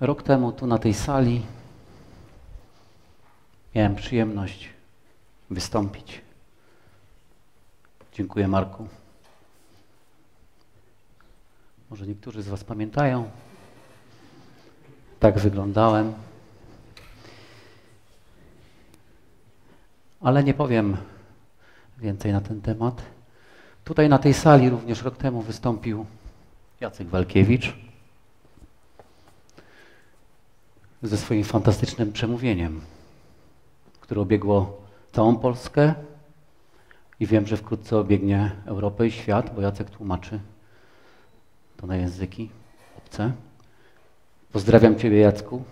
Rok temu tu na tej sali miałem przyjemność wystąpić. Dziękuję, Marku. Może niektórzy z Was pamiętają. Tak wyglądałem. Ale nie powiem więcej na ten temat. Tutaj na tej sali również rok temu wystąpił Jacek Walkiewicz ze swoim fantastycznym przemówieniem, które obiegło całą Polskę i wiem, że wkrótce obiegnie Europę i świat, bo Jacek tłumaczy to na języki obce. Pozdrawiam Ciebie, Jacku.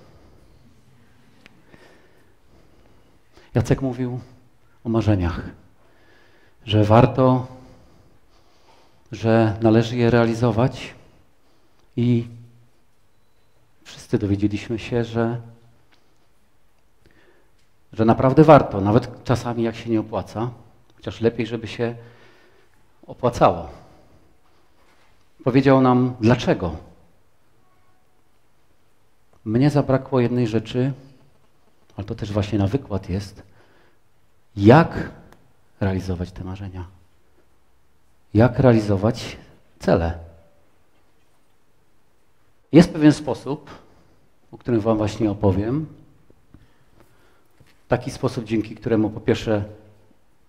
Jacek mówił o marzeniach, że warto, że należy je realizować i wszyscy dowiedzieliśmy się, że naprawdę warto, nawet czasami jak się nie opłaca, chociaż lepiej, żeby się opłacało. Powiedział nam, dlaczego. Mnie zabrakło jednej rzeczy, ale to też właśnie na wykład jest, jak realizować te marzenia. Jak realizować cele. Jest pewien sposób, o którym Wam właśnie opowiem. Taki sposób, dzięki któremu po pierwsze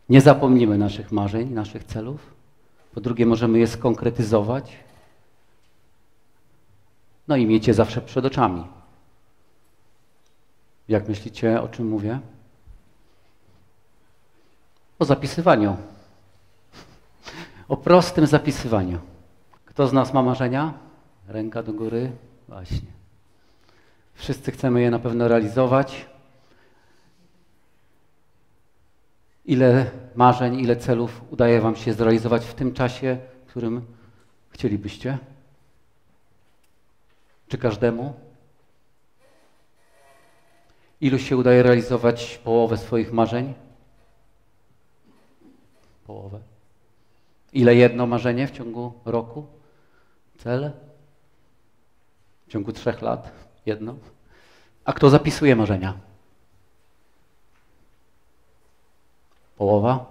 nie zapomnimy naszych marzeń, naszych celów. Po drugie możemy je skonkretyzować. No i mieć je zawsze przed oczami. Jak myślicie, o czym mówię? O zapisywaniu. O prostym zapisywaniu. Kto z nas ma marzenia? Ręka do góry. Właśnie. Wszyscy chcemy je na pewno realizować. Ile marzeń, ile celów udaje Wam się zrealizować w tym czasie, w którym chcielibyście? Czy każdemu? Ilu się udaje realizować połowę swoich marzeń? Połowę. Ile jedno marzenie w ciągu roku? Cel? W ciągu 3 lat? Jedno? A kto zapisuje marzenia? Połowa?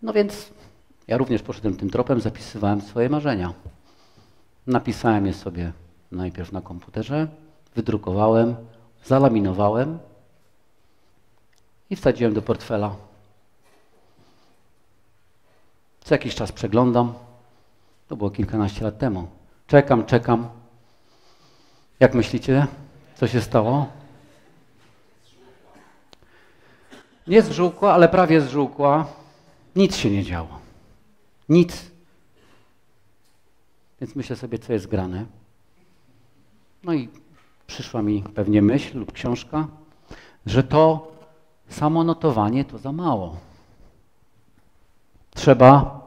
No więc ja również poszedłem tym tropem, zapisywałem swoje marzenia. Napisałem je sobie najpierw na komputerze, wydrukowałem, zalaminowałem i wsadziłem do portfela. Co jakiś czas przeglądam. To było kilkanaście lat temu. Czekam. Jak myślicie, co się stało? Nie zżółkła, ale prawie zżółkła. Nic się nie działo. Nic. Więc myślę sobie, co jest grane. No i przyszła mi pewnie myśl lub książka, że to samo notowanie to za mało. Trzeba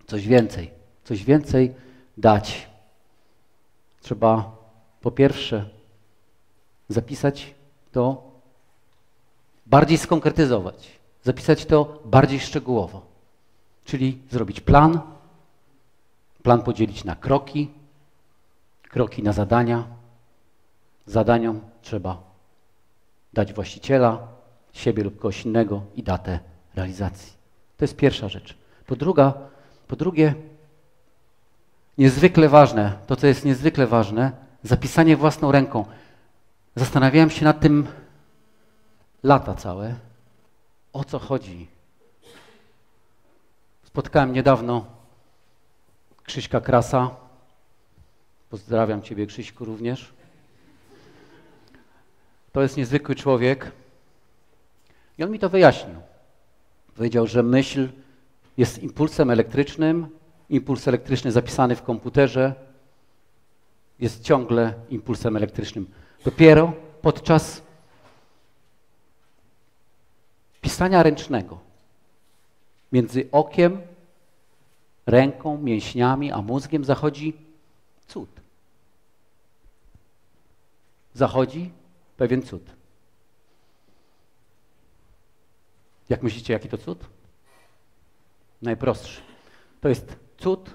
coś więcej dać. Trzeba po pierwsze zapisać to, bardziej skonkretyzować, zapisać to bardziej szczegółowo, czyli zrobić plan podzielić na kroki na zadania. Zadaniom trzeba dać właściciela, siebie lub kogoś innego i datę realizacji. To jest pierwsza rzecz. Po drugie, niezwykle ważne, to co jest niezwykle ważne, zapisanie własną ręką. Zastanawiałem się nad tym lata całe, o co chodzi. Spotkałem niedawno Krzyśka Krasa. Pozdrawiam Ciebie, Krzyśku, również. To jest niezwykły człowiek. I on mi to wyjaśnił. Powiedział, że myśl jest impulsem elektrycznym. Impuls elektryczny zapisany w komputerze jest ciągle impulsem elektrycznym. Dopiero podczas pisania ręcznego między okiem, ręką, mięśniami a mózgiem zachodzi cud. Zachodzi pewien cud. Jak myślicie, jaki to cud? Najprostszy. To jest cud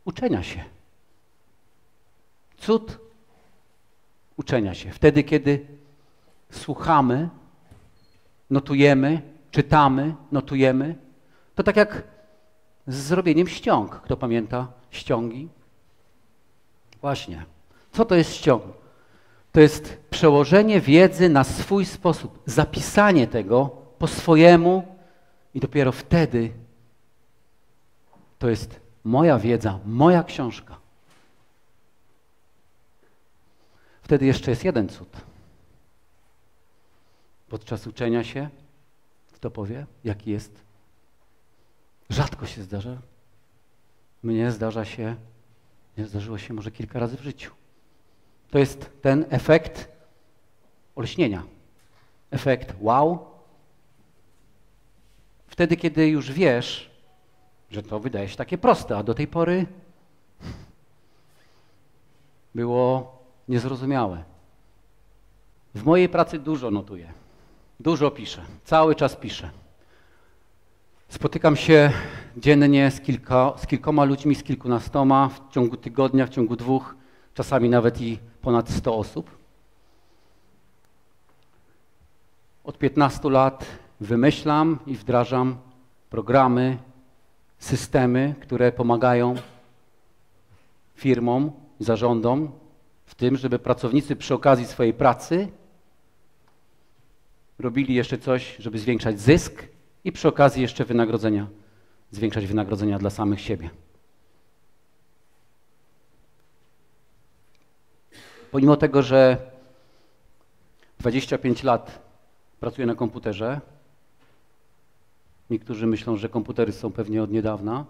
uczenia się. Cud uczenia się. Wtedy, kiedy słuchamy, notujemy, czytamy, notujemy, to tak jak z zrobieniem ściąg. Kto pamięta ściągi? Właśnie. Co to jest ściąg? To jest przełożenie wiedzy na swój sposób, zapisanie tego po swojemu i dopiero wtedy to jest moja wiedza, moja książka. Wtedy jeszcze jest jeden cud. Podczas uczenia się, kto powie, jaki jest? Rzadko się zdarza. Mnie zdarzyło się może kilka razy w życiu. To jest ten efekt olśnienia. Efekt wow. Wtedy, kiedy już wiesz, że to wydaje się takie proste, a do tej pory było niezrozumiałe. W mojej pracy dużo notuję, dużo piszę, cały czas piszę. Spotykam się dziennie z kilkoma ludźmi, z kilkunastoma, w ciągu tygodnia, w ciągu 2, czasami nawet i ponad 100 osób. Od 15 lat wymyślam i wdrażam programy, systemy, które pomagają firmom, zarządom w tym, żeby pracownicy przy okazji swojej pracy robili jeszcze coś, żeby zwiększać zysk i przy okazji jeszcze zwiększać wynagrodzenia dla samych siebie. Pomimo tego, że 25 lat pracuję na komputerze, niektórzy myślą, że komputery są pewnie od niedawna,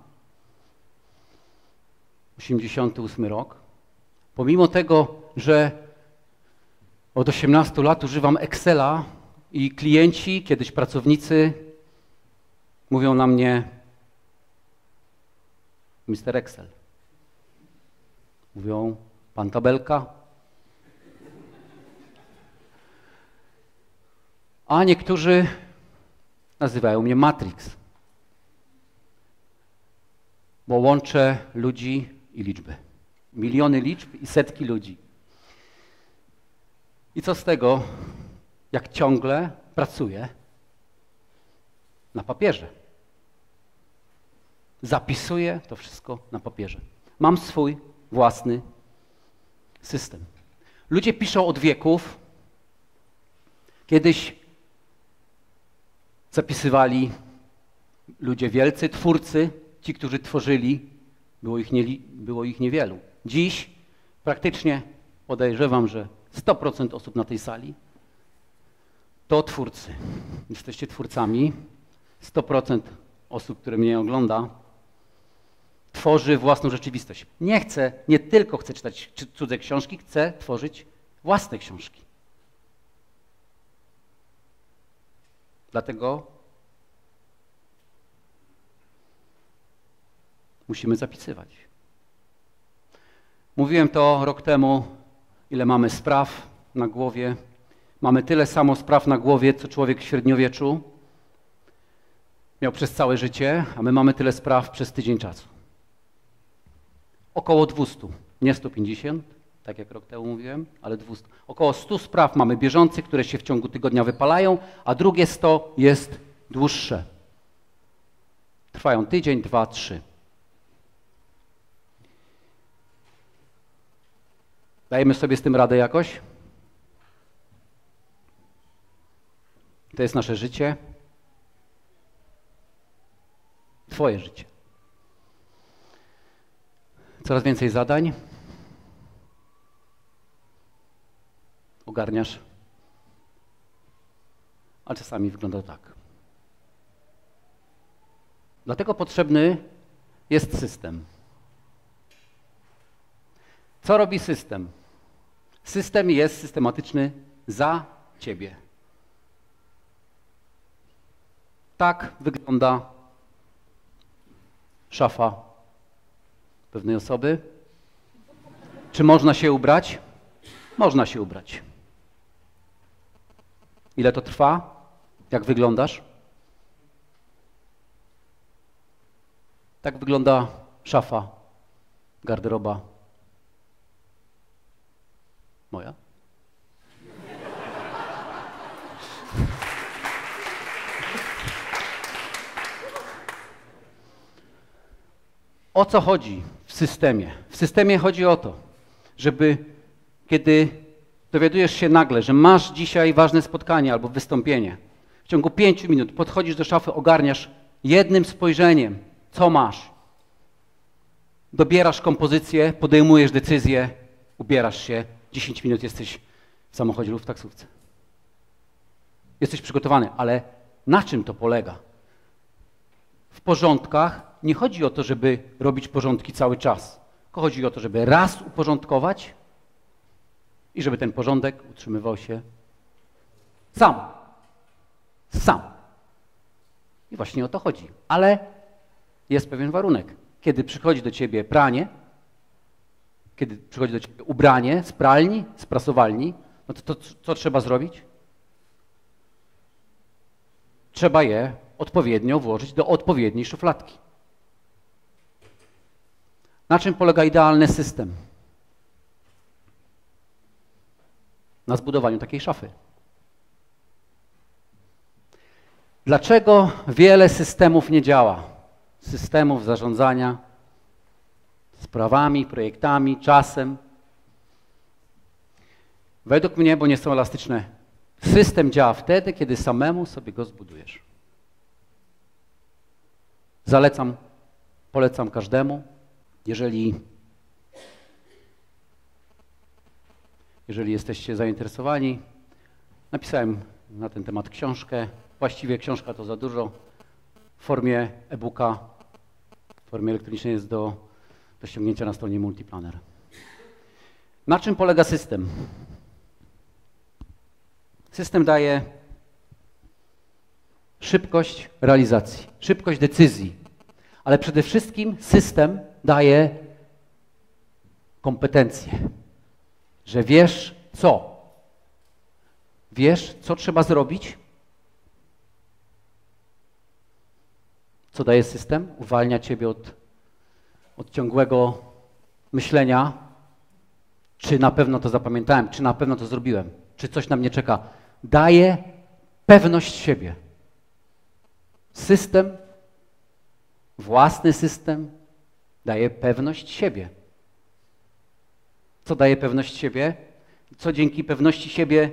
88 rok, pomimo tego, że od 18 lat używam Excela i klienci, kiedyś pracownicy mówią na mnie Mr. Excel. Mówią pan tabelka. A niektórzy nazywają mnie Matrix, bo łączę ludzi i liczby. Miliony liczb i setki ludzi. I co z tego, jak ciągle pracuję na papierze? Zapisuję to wszystko na papierze. Mam swój własny system. Ludzie piszą od wieków. Kiedyś zapisywali ludzie wielcy, twórcy, ci, którzy tworzyli, było ich niewielu. Dziś praktycznie podejrzewam, że 100% osób na tej sali to twórcy. Jesteście twórcami. 100% osób, które mnie ogląda, tworzy własną rzeczywistość. Nie tylko chcę czytać cudze książki, chcę tworzyć własne książki. Dlatego musimy zapisywać. Mówiłem to rok temu, ile mamy spraw na głowie. Mamy tyle samo spraw na głowie, co człowiek w średniowieczu miał przez całe życie, a my mamy tyle spraw przez tydzień czasu. Około 200, nie 150, tak jak rok temu mówiłem, ale 200. Około 100 spraw mamy bieżących, które się w ciągu tygodnia wypalają, a drugie 100 jest dłuższe. Trwają tydzień, 2, 3. Dajemy sobie z tym radę jakoś? To jest nasze życie. Twoje życie. Coraz więcej zadań. Ogarniasz. A czasami wygląda tak. Dlatego potrzebny jest system. Co robi system? System jest systematyczny za ciebie. Tak wygląda szafa pewnej osoby. Czy można się ubrać? Można się ubrać. Ile to trwa? Jak wyglądasz? Tak wygląda szafa garderoba moja. O co chodzi w systemie? W systemie chodzi o to, żeby kiedy dowiadujesz się nagle, że masz dzisiaj ważne spotkanie albo wystąpienie, w ciągu 5 minut podchodzisz do szafy, ogarniasz jednym spojrzeniem, co masz. Dobierasz kompozycję, podejmujesz decyzję, ubierasz się, 10 minut jesteś w samochodzie lub w taksówce. Jesteś przygotowany, ale na czym to polega? W porządkach nie chodzi o to, żeby robić porządki cały czas. Tylko chodzi o to, żeby raz uporządkować i żeby ten porządek utrzymywał się sam. Sam. I właśnie o to chodzi. Ale jest pewien warunek. Kiedy przychodzi do ciebie pranie, kiedy przychodzi do ciebie ubranie z pralni, z prasowalni, no to co trzeba zrobić? Trzeba je odpowiednio włożyć do odpowiedniej szufladki. Na czym polega idealny system? Na zbudowaniu takiej szafy. Dlaczego wiele systemów nie działa? Systemów zarządzania sprawami, projektami, czasem. Według mnie, bo nie są elastyczne, system działa wtedy, kiedy samemu sobie go zbudujesz. Polecam każdemu, jeżeli jesteście zainteresowani. Napisałem na ten temat książkę. Właściwie książka to za dużo. W formie e-booka, w formie elektronicznej jest do ściągnięcia na stronie Multiplanner. Na czym polega system? System daje szybkość realizacji, szybkość decyzji, ale przede wszystkim system daje kompetencje, że wiesz co. Wiesz, co trzeba zrobić. Co daje system? Uwalnia ciebie od ciągłego myślenia, czy na pewno to zapamiętałem, czy na pewno to zrobiłem, czy coś na mnie czeka. Daje pewność siebie. System, własny system daje pewność siebie. Co daje pewność siebie? Co dzięki pewności siebie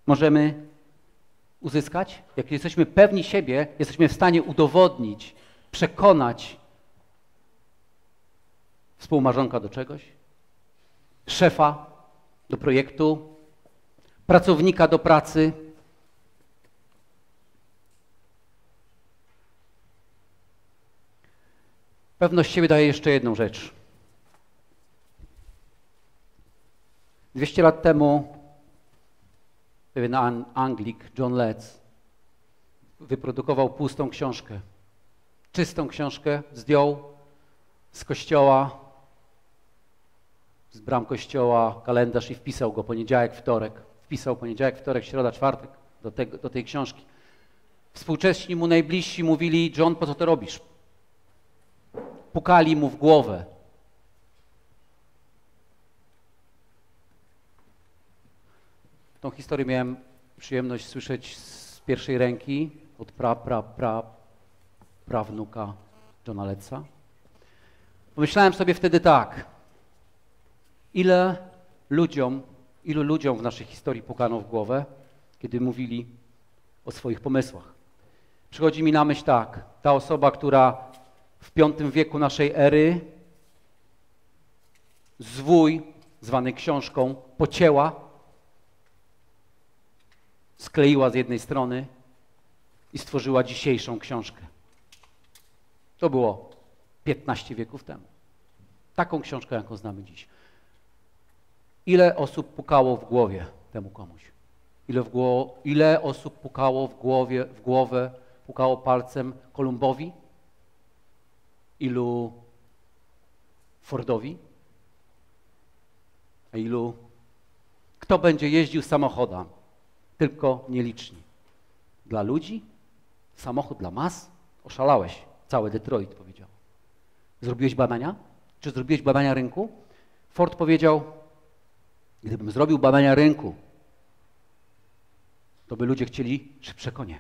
możemy uzyskać? Jak jesteśmy pewni siebie, jesteśmy w stanie udowodnić, przekonać współmarzonka do czegoś, szefa do projektu, pracownika do pracy. Pewność siebie daje jeszcze jedną rzecz. 200 lat temu pewien Anglik, John Letts, wyprodukował pustą książkę. Czystą książkę zdjął z kościoła, z bram kościoła kalendarz i wpisał go poniedziałek, wtorek. Wpisał poniedziałek, wtorek, środa, czwartek do tej książki. Współcześni mu najbliżsi mówili: John, po co to robisz? Pukali mu w głowę. Tą historię miałem przyjemność słyszeć z pierwszej ręki od prawnuka Johna Lettsa. Pomyślałem sobie wtedy tak, ilu ludziom w naszej historii pukano w głowę, kiedy mówili o swoich pomysłach. Przychodzi mi na myśl tak, ta osoba, która w V wieku naszej ery zwój, zwany książką, pocięła, skleiła z jednej strony i stworzyła dzisiejszą książkę. To było 15 wieków temu. Taką książkę, jaką znamy dziś. Ile osób pukało w głowie temu komuś? Ile osób pukało w głowę, pukało palcem Kolumbowi? Ilu Fordowi? A ilu? Kto będzie jeździł samochodem? Tylko nieliczni. Dla ludzi? Samochód dla mas? Oszalałeś. Całe Detroit powiedział. Zrobiłeś badania? Czy zrobiłeś badania rynku? Ford powiedział, gdybym zrobił badania rynku, to by ludzie chcieli szybsze konie.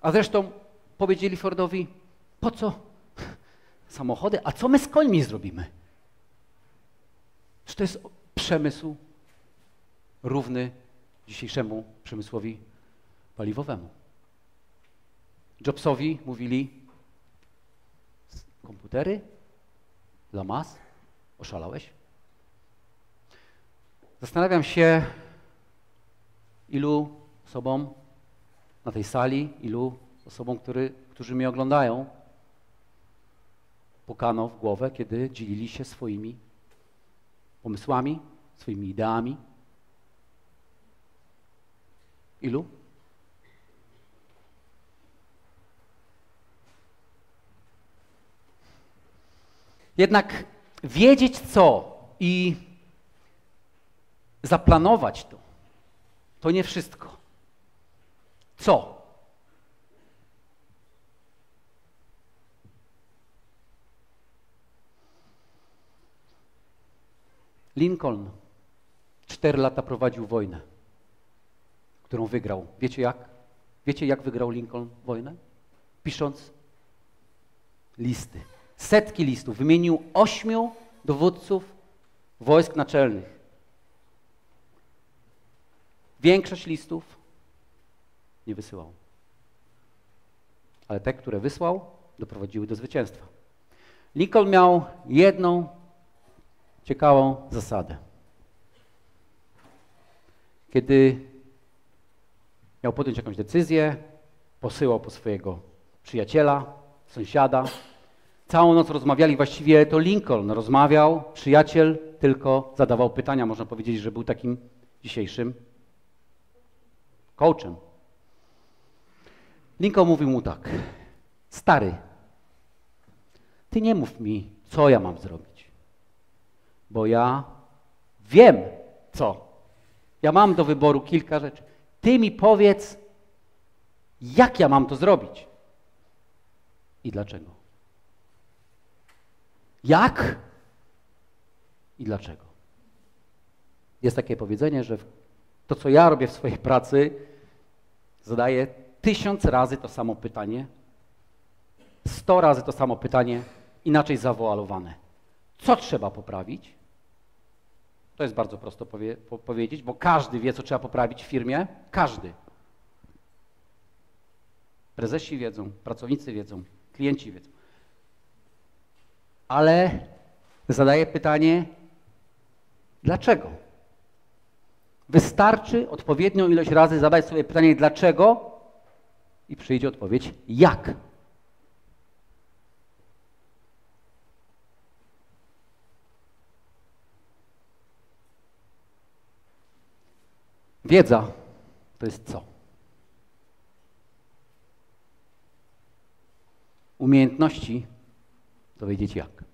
A zresztą powiedzieli Fordowi, po co samochody, a co my z końmi zrobimy? Czy to jest przemysł równy dzisiejszemu przemysłowi paliwowemu? Jobsowi mówili, komputery dla mas? Oszalałeś? Zastanawiam się, ilu osobom na tej sali, ilu osobom, którzy mnie oglądają, pukano w głowę, kiedy dzielili się swoimi pomysłami, swoimi ideami. Ilu? Jednak wiedzieć co i zaplanować to nie wszystko. Co? Lincoln 4 lata prowadził wojnę, którą wygrał. Wiecie jak? Wiecie, jak wygrał Lincoln wojnę? Pisząc listy. Setki listów. Wymienił 8 dowódców wojsk naczelnych. Większość listów nie wysyłał. Ale te, które wysłał, doprowadziły do zwycięstwa. Lincoln miał jedną ciekawą zasadę. Kiedy miał podjąć jakąś decyzję, posyłał po swojego przyjaciela, sąsiada. Całą noc rozmawiali, właściwie to Lincoln rozmawiał, przyjaciel tylko zadawał pytania. Można powiedzieć, że był takim dzisiejszym coachem. Lincoln mówił mu tak: stary, ty nie mów mi, co ja mam zrobić, bo ja wiem co. Ja mam do wyboru kilka rzeczy. Ty mi powiedz, jak ja mam to zrobić i dlaczego. Jak i dlaczego. Jest takie powiedzenie, że to, co ja robię w swojej pracy, zadaję 1000 razy to samo pytanie, 100 razy to samo pytanie, inaczej zawoalowane. Co trzeba poprawić? To jest bardzo prosto powiedzieć, bo każdy wie, co trzeba poprawić w firmie. Każdy. Prezesi wiedzą, pracownicy wiedzą, klienci wiedzą. Ale zadaję pytanie, dlaczego? Wystarczy odpowiednią ilość razy zadać sobie pytanie dlaczego i przyjdzie odpowiedź jak. Wiedza to jest co? Umiejętności to wiedzieć jak.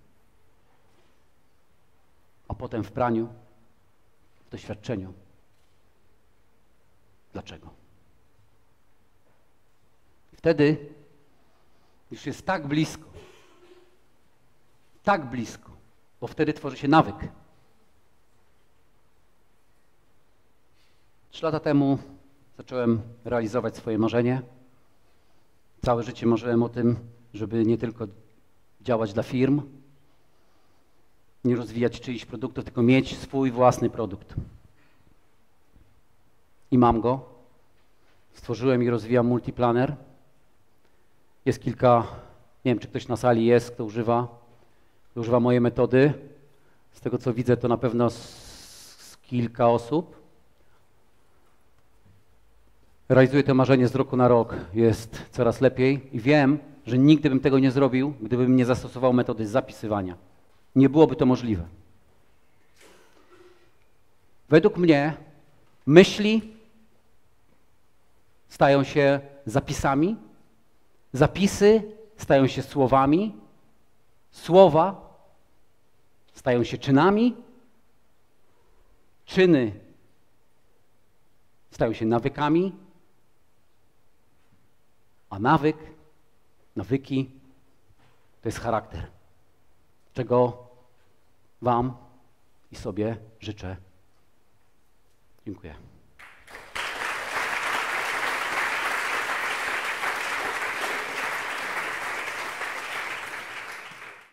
A potem w praniu, w doświadczeniu. Dlaczego? Wtedy już jest tak blisko, bo wtedy tworzy się nawyk. 3 lata temu zacząłem realizować swoje marzenie. Całe życie marzyłem o tym, żeby nie tylko działać dla firm, nie rozwijać czyichś produktów, tylko mieć swój własny produkt. I mam go. Stworzyłem i rozwijam Multiplaner. Jest kilka, nie wiem, czy ktoś na sali jest, kto używa mojej metody. Z tego, co widzę, to na pewno z kilka osób. Realizuję to marzenie z roku na rok. Jest coraz lepiej i wiem, że nigdy bym tego nie zrobił, gdybym nie zastosował metody zapisywania. Nie byłoby to możliwe. Według mnie myśli stają się zapisami, zapisy stają się słowami, słowa stają się czynami, czyny stają się nawykami, a nawyk nawyki, to jest charakter, czego Wam i sobie życzę. Dziękuję.